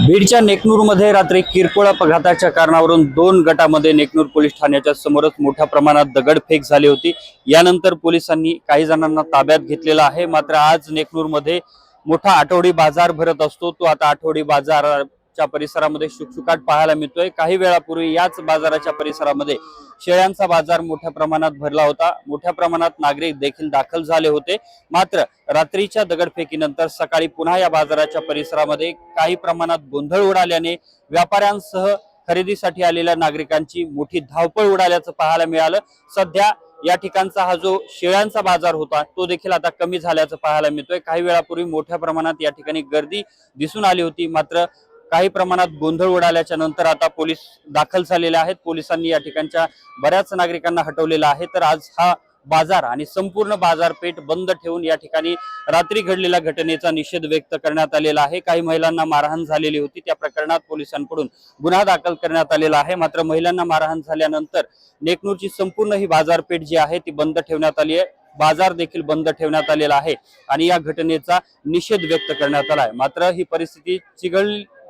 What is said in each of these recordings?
बीडच्या नेकनूरमध्ये रात्री किरकोळ अपघाताच्या कारणावरून 2 गटामध्ये नेकनूर पोलीस ठाण्याच्या समोरच मोठ्या प्रमाणात दगडफेक झाली होती। यानंतर पोलिसांनी काही जणांना ताब्यात घेतलेलं आहे। मात्र आज नेकनूरमध्ये मोठा आठवडी बाजार भरत असतो। तो आता आठवडी बाजाराच्या परिसरामध्ये शुकशुकाट पाहायला मिळतोय। काही वेळापूर्वी याच बाजाराच्या परिसरामध्ये शेळ्यांचा बाजार मोठ्या प्रमाणात भरला होता। मोठ्या प्रमाणात नागरिक देखील दाखल झाले होते। मात्र रात्रीच्या दगडफेकीनंतर सकाळी पुन्हा या बाजाराच्या परिसरामध्ये काही प्रमाणात गोंधळ उडाल्याने व्यापाऱ्यांसह खरेदीसाठी आलेल्या नागरिकांची मोठी धावपळ उडाल्याचं पाहायला मिळालं। सध्या या ठिकाणचा हा जो शेळ्यांचा बाजार होता तो देखील आता कमी झाल्याचं पाहायला मिळतोय। काही वेळापूर्वी मोठ्या प्रमाणात या ठिकाणी गर्दी दिसून आली होती। मात्र काही प्रमाणात गोंधळ उडाल्याच्या नंतर आता पोलीस दाखल झालेले आहेत। पोलिसांनी या ठिकाणच्या बऱ्याच नागरिकांना हटवलेलं आहे। तर आज हा बाजार आणि संपूर्ण बाजारपेठ बंद ठेवून या ठिकाणी रात्री घडलेल्या घटनेचा निषेध व्यक्त करण्यात आलेला आहे। काही महिलांना मारहाण झालेली होती। त्या प्रकरणात पोलिसांकडून गुन्हा दाखल करण्यात आलेला आहे। मात्र महिलांना मारहाण झाल्यानंतर नेकनूरची संपूर्ण ही बाजारपेठ जी आहे ती बंद ठेवण्यात आली आहे। बाजार देखील बंद ठेवण्यात आलेला आहे आणि या घटनेचा निषेध व्यक्त करण्यात आला आहे। मात्र ही परिस्थिती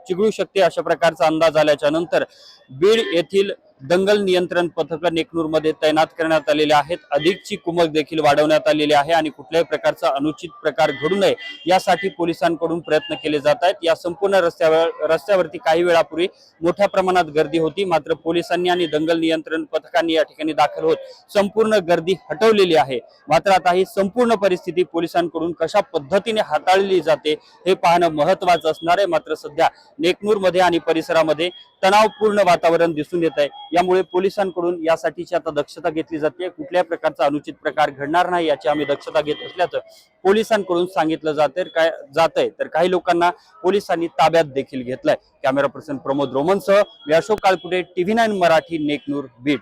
चिघळू शकते अशा प्रकारचा अंदाज आल्याच्या नंतर बीड येथील दंगल नियंत्रण पथक नेकनूर मध्ये तैनात करण्यात आलेले आहेत। अधिकची कुमक देखील वाढवण्यात आलेली आहे आणि कुठल्याही प्रकारचा अनुचित प्रकार घडू नये यासाठी पोलिसांकडून प्रयत्न केले जात आहेत। या संपूर्ण रस्त्यावरती काही वेळापूर्वी मोठ्या प्रमाणात गर्दी होती। मात्र पोलिसांनी आणि दंगल नियंत्रण पथकांनी या ठिकाणी दाखल होत संपूर्ण गर्दी हटवलेली आहे। मात्र आता ही संपूर्ण परिस्थिती पोलिसांकडून कशा पद्धतीने हाताळली जाते हे पाहणं महत्त्वाचं असणार आहे। मात्र सध्या नेकनूर मध्ये आणि परिसरामध्ये तणावपूर्ण वातावरण दिसून येत आहे। यामुळे पोलिसांकडून यासाठीची आता दक्षता घेतली जाते। कुठल्याही प्रकारचा अनुचित प्रकार घडणार नाही याची आम्ही दक्षता घेत असल्याचं पोलिसांकडून सांगितलं जातंय। तर काही लोकांना पोलिसांनी ताब्यात देखील घेतलंय। कॅमेरा पर्सन प्रमोद रोमनसह मी अशोक काळपुटे, TV9 मराठी, नेकनूर, बीड।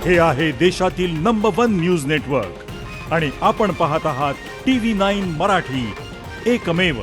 हे आहे देशातील नंबर 1 न्यूज नेटवर्क आणि आपण पाहत आहात TV9 मराठी, एकमेव।